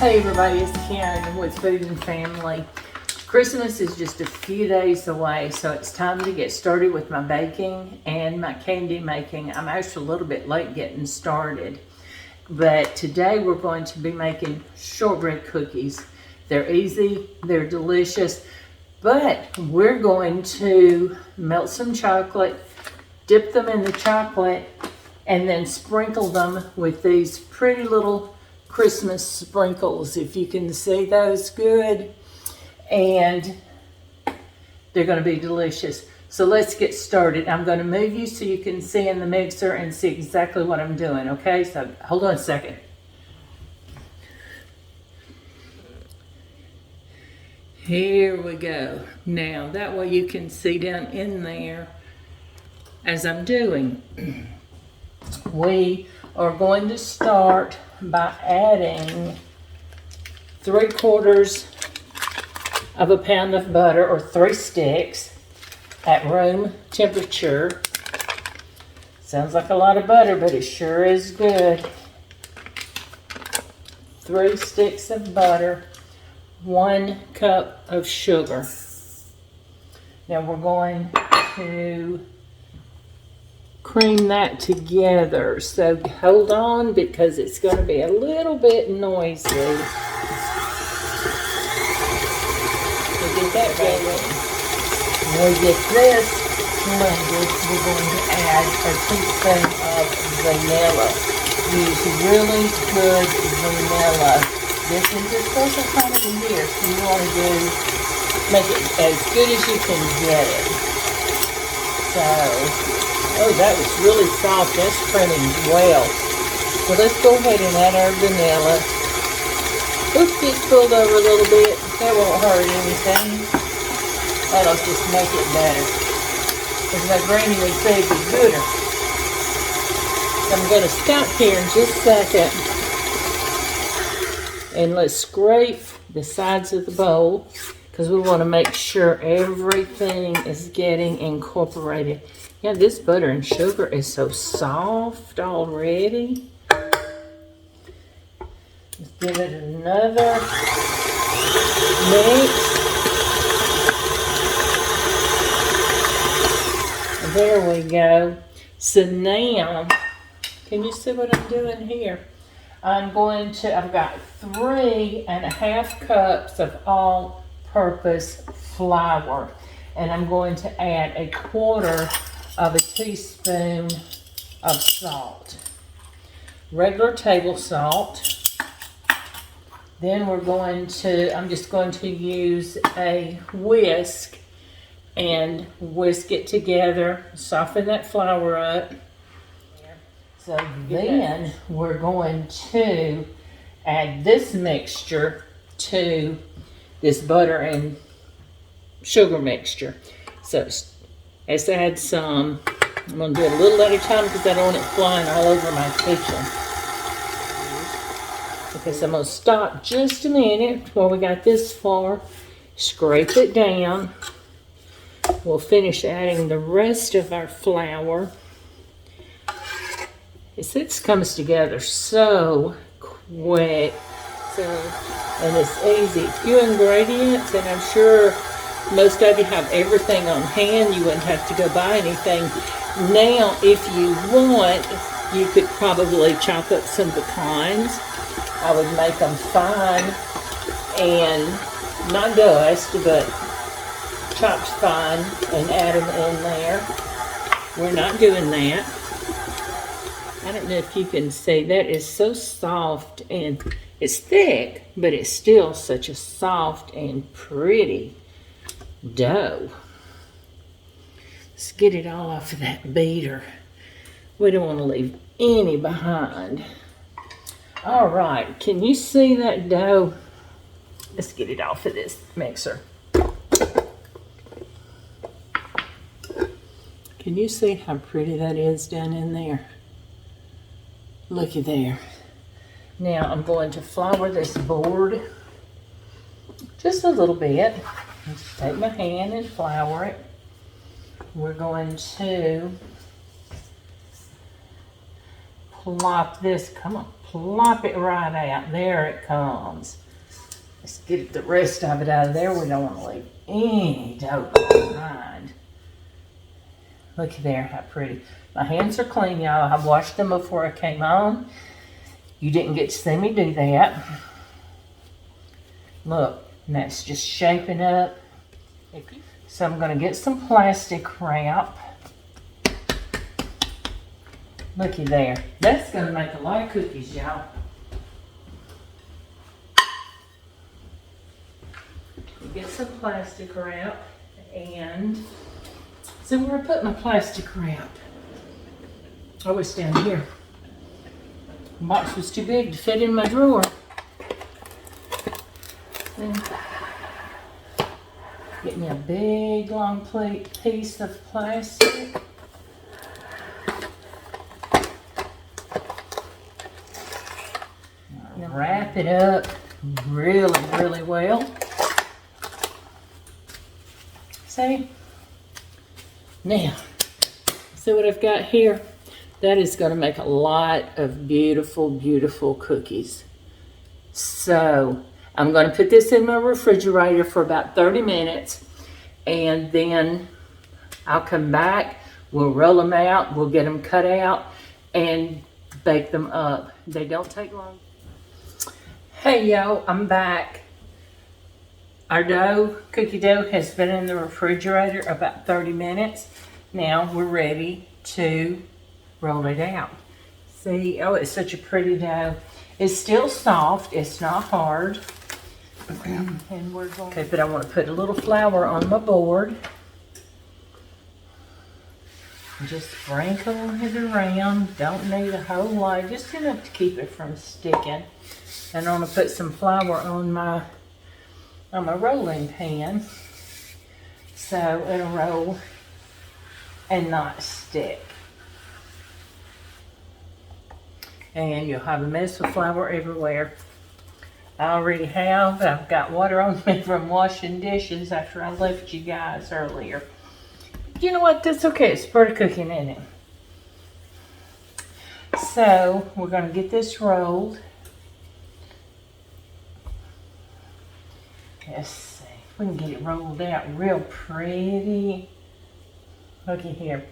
Hey everybody, it's Karen with Food and Family. Christmas is just a few days away, so it's time to get started with my baking and my candy making. I'm actually a little bit late getting started, but today we're going to be making shortbread cookies. They're easy, they're delicious, but we're going to melt some chocolate, dip them in the chocolate, and then sprinkle them with these pretty little Christmas sprinkles, if you can see those good, and they're going to be delicious. So let's get started. I'm going to move you so you can see in the mixer and see exactly what I'm doing, okay? So hold on a second. Here we go. Now that way you can see down in there as I'm doing. We are going to start by adding 3/4 of a pound of butter, or 3 sticks, at room temperature. Sounds like a lot of butter, but it sure is good. 3 sticks of butter, 1 cup of sugar. Now we're going to cream that together, so hold on because it's going to be a little bit noisy. So get that going. When we get this blended, we're going to add a teaspoon of vanilla. Use really good vanilla. This is the special time of the year, so you want to make it as good as you can get it. So, oh, that was really soft. That's printing well. So let's go ahead and add our vanilla. Oops, it spilled over a little bit. That won't hurt anything. That'll just make it better. As my granny would say, be gooder. I'm going to stop here in just a second. And let's scrape the sides of the bowl, because we want to make sure everything is getting incorporated. Yeah, this butter and sugar is so soft already. Let's give it another mix. There we go. So now, can you see what I'm doing here? I've got 3.5 cups of all-purpose flour, and I'm going to add 1/4 of a teaspoon of salt, regular table salt. Then I'm just going to use a whisk and whisk it together, soften that flour up. So then we're going to add this mixture to this butter and sugar mixture. So let's add some. I'm going to do it a little at a time because I don't want it flying all over my kitchen. Okay, so I'm going to stop just a minute while we got this far. Scrape it down. We'll finish adding the rest of our flour. This comes together so quick. And it's easy. Few ingredients, and I'm sure most of you have everything on hand. You wouldn't have to go buy anything. Now, if you want, you could probably chop up some pecans. I would make them fine and not dust, but chopped fine, and add them in there. We're not doing that. I don't know if you can see, that is so soft, and it's thick, but it's still such a soft and pretty dough. Let's get it all off of that beater. We don't want to leave any behind. All right, can you see that dough? Let's get it off of this mixer. Can you see how pretty that is down in there? Looky there. Now I'm going to flour this board just a little bit. Just take my hand and flour it. We're going to plop this, come on, plop it right out. There it comes. Let's get the rest of it out of there. We don't want to leave any dough behind. Look there, how pretty. My hands are clean, y'all. I washed them before I came on. You didn't get to see me do that. Look, and that's just shaping up. So I'm going to get some plastic wrap. Looky there. That's going to make a lot of cookies, y'all. Get some plastic wrap, and so where I put my plastic wrap? Oh, it's down here. The box was too big to fit in my drawer. And get me a big long piece of plastic. Wrap it up really, really well. See? Now, see what I've got here? That is going to make a lot of beautiful, beautiful cookies. So, I'm going to put this in my refrigerator for about 30 minutes, and then I'll come back, we'll roll them out, we'll get them cut out, and bake them up. They don't take long. Hey y'all, I'm back. Our cookie dough has been in the refrigerator about 30 minutes. Now we're ready to roll it out. See, oh, it's such a pretty dough. It's still soft, it's not hard. And we're going. Okay, but I want to put a little flour on my board. Just sprinkle it around. Don't need a whole lot, just enough to keep it from sticking. And I'm going to put some flour on my rolling pan, so it'll roll and not stick. And you'll have a mess of flour everywhere. I already have. I've got water on me from washing dishes after I left you guys earlier. You know what? That's okay. It's part of cooking, isn't it? So we're going to get this rolled. Let's see. We can get it rolled out real pretty. Looky here.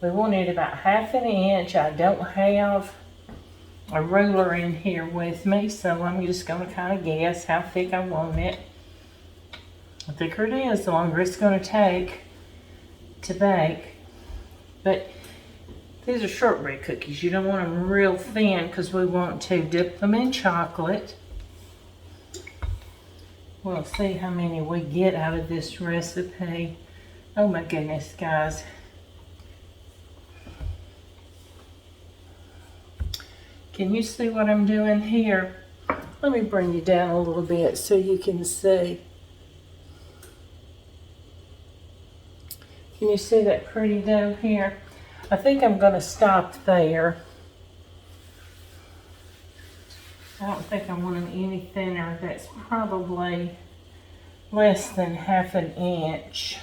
We want it about 1/2 inch. I don't have a ruler in here with me, so I'm just going to kind of guess how thick I want it. The thicker it is, the longer it's going to take to bake. But these are shortbread cookies. You don't want them real thin because we want to dip them in chocolate. We'll see how many we get out of this recipe. Oh my goodness, guys. Can you see what I'm doing here? Let me bring you down a little bit so you can see. Can you see that pretty dough here? I think I'm going to stop there. I don't think I want them any thinner. That's probably less than 1/2 inch.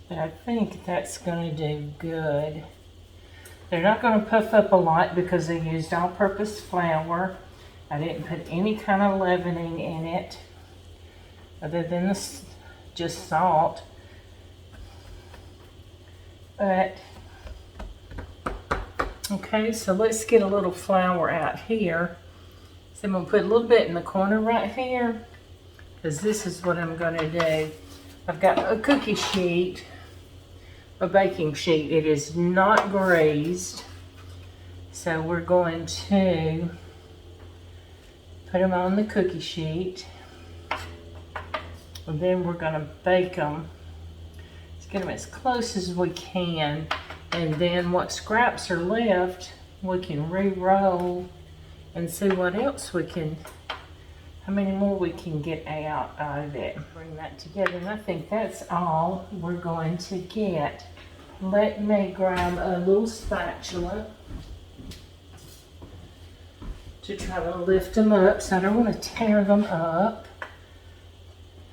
But I think that's going to do good. They're not going to puff up a lot because they used all-purpose flour. I didn't put any kind of leavening in it other than just salt. But okay, so let's get a little flour out here. So I'm going to put a little bit in the corner right here, because this is what I'm going to do. I've got a cookie sheet, a baking sheet. It is not greased. So we're going to put them on the cookie sheet. And then we're going to bake them. Let's get them as close as we can. And then what scraps are left, we can re-roll and see what else we can, how many more we can get out of it. Bring that together, and I think that's all we're going to get. Let me grab a little spatula to try to lift them up, so I don't want to tear them up.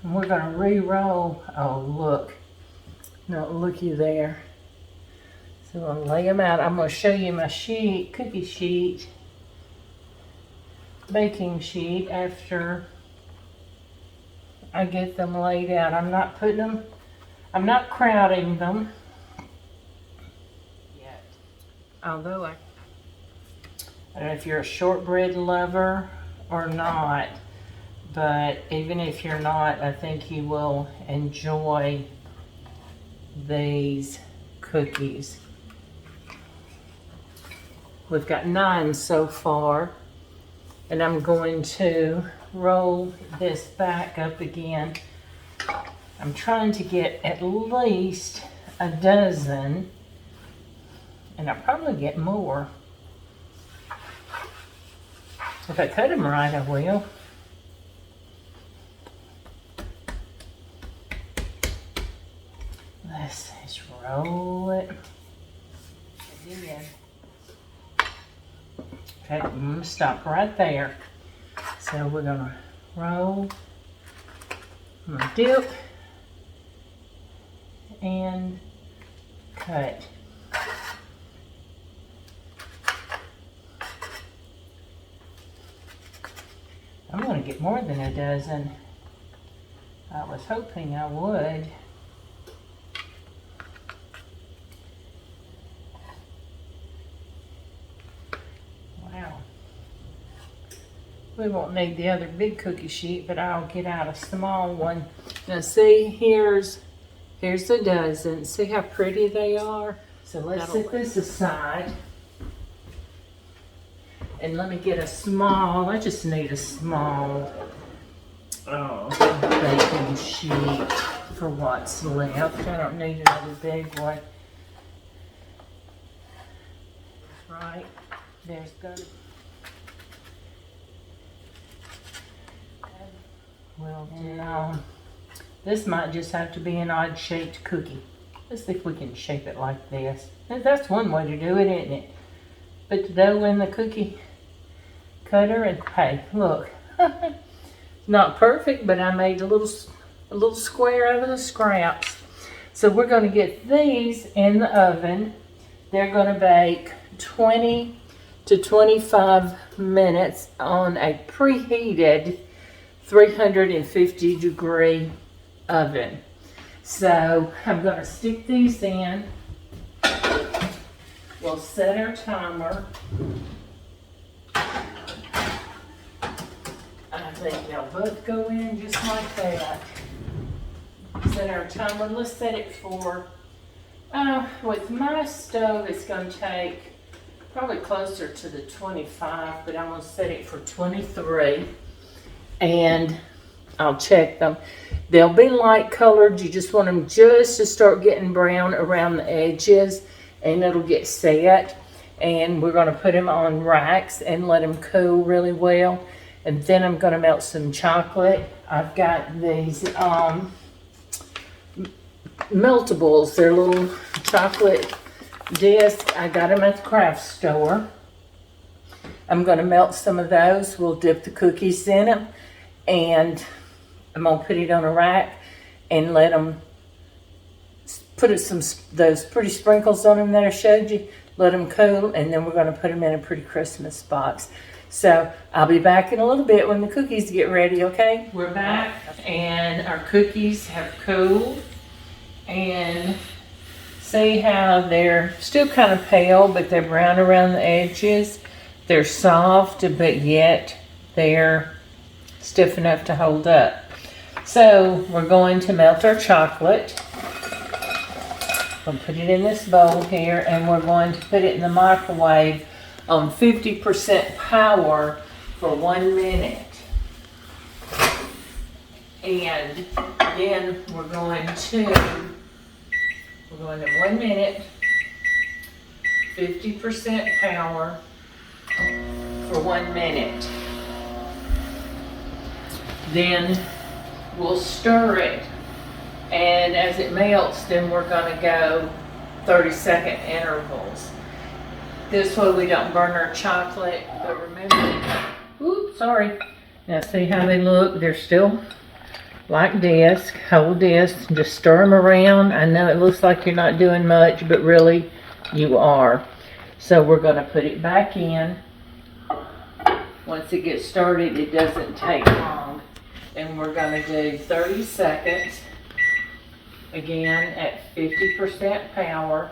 And we're going to re-roll. Oh, look. Now, looky there. So I'll lay them out. I'm going to show you my sheet, cookie sheet, baking sheet after I get them laid out. I'm not putting them, I'm not crowding them yet. Although I don't know if you're a shortbread lover or not, but even if you're not, I think you will enjoy these cookies. We've got 9 so far, and I'm going to roll this back up again. I'm trying to get at least a dozen, and I'll probably get more. If I cut them right, I will. Let's just roll it. Okay, I'm going to stop right there. So we're going to roll, I'm going to dip, and cut. I'm going to get more than a dozen. I was hoping I would. Wow. We won't need the other big cookie sheet, but I'll get out a small one. Now see, here's a dozen. See how pretty they are? So let's set this aside. And let me get a small, I just need a small baking sheet for what's left. I don't need another big one. Right, there's good. Well, no, this might just have to be an odd shaped cookie. Let's see if we can shape it like this. That's one way to do it, isn't it? Put the dough in the cookie cutter, and hey, look, not perfect, but I made a little square out of the scraps. So we're going to get these in the oven. They're going to bake 20 to 25 minutes on a preheated 350 degree oven. So I'm going to stick these in. We'll set our timer. I think they'll both go in just like that. Set our timer. Let's set it for, with my stove, it's going to take probably closer to the 25, but I'm going to set it for 23. And I'll check them. They'll be light colored. You just want them just to start getting brown around the edges, and it'll get set. And we're going to put them on racks and let them cool really well. And then I'm going to melt some chocolate. I've got these meltables. They're little chocolate discs. I got them at the craft store. I'm going to melt some of those. We'll dip the cookies in them. And I'm going to put it on a rack and let them put those pretty sprinkles on them that I showed you. Let them cool, and then we're going to put them in a pretty Christmas box. So I'll be back in a little bit when the cookies get ready, okay? We're back, and our cookies have cooled. And see how they're still kind of pale, but they're brown around the edges. They're soft, but yet they're stiff enough to hold up. So we're going to melt our chocolate. We'll put it in this bowl here, and we're going to put it in the microwave on 50% power for 1 minute. And then we're going to 1 minute, 50% power for 1 minute. Then we'll stir it, and as it melts, then we're going to go 30-second intervals. This way we don't burn our chocolate. But remember, oops, sorry. Now see how they look? They're still like this. Hold this, just stir them around. I know it looks like you're not doing much, but really you are. So we're going to put it back in. Once it gets started, it doesn't take long. And we're going to do 30 seconds. Again, at 50% power.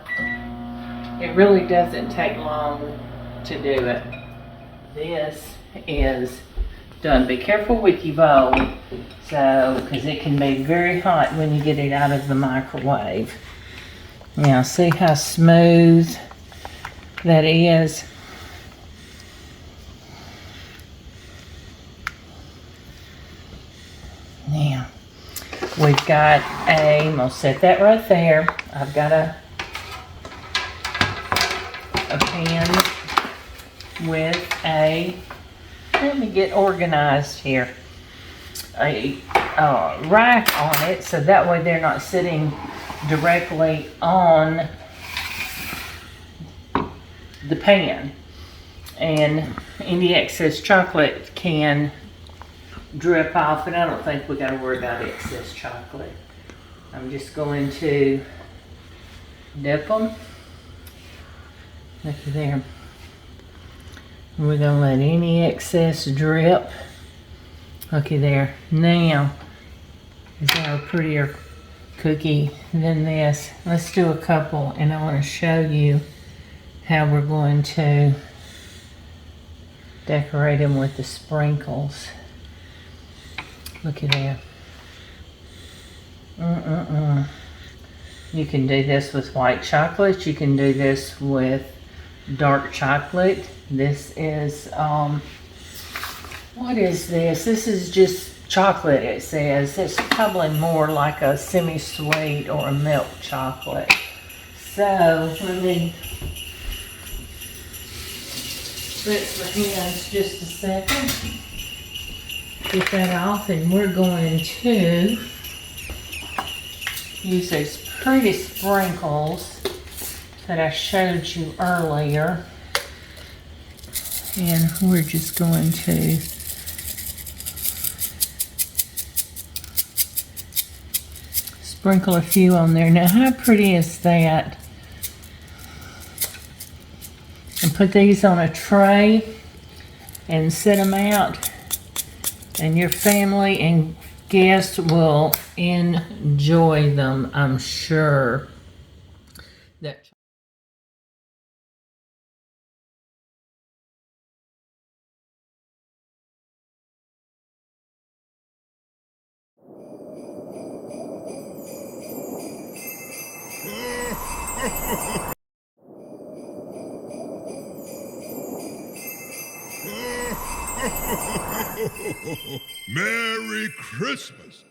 It really doesn't take long to do it. This is done. Be careful with your bowl, because it can be very hot when you get it out of the microwave. Now, see how smooth that is? Now, we've got I'm gonna set that right there. I've got a pan with let me get organized here, a rack on it, so that way they're not sitting directly on the pan, and any excess chocolate can drip off, and I don't think we got to worry about excess chocolate. I'm just going to dip them. Look at there. We're going to let any excess drip. Looky there. Now, is there a prettier cookie than this? Let's do a couple, and I want to show you how we're going to decorate them with the sprinkles. Looky there. You can do this with white chocolate. You can do this with dark chocolate. This is, what is this? This is just chocolate, it says. It's probably more like a semi-sweet or a milk chocolate. So, let me rinse my hands just a second. Get that off, and we're going to use those pretty sprinkles that I showed you earlier. And we're just going to sprinkle a few on there. Now, how pretty is that? And put these on a tray and set them out, and your family and guests will enjoy them, I'm sure. That Merry Christmas!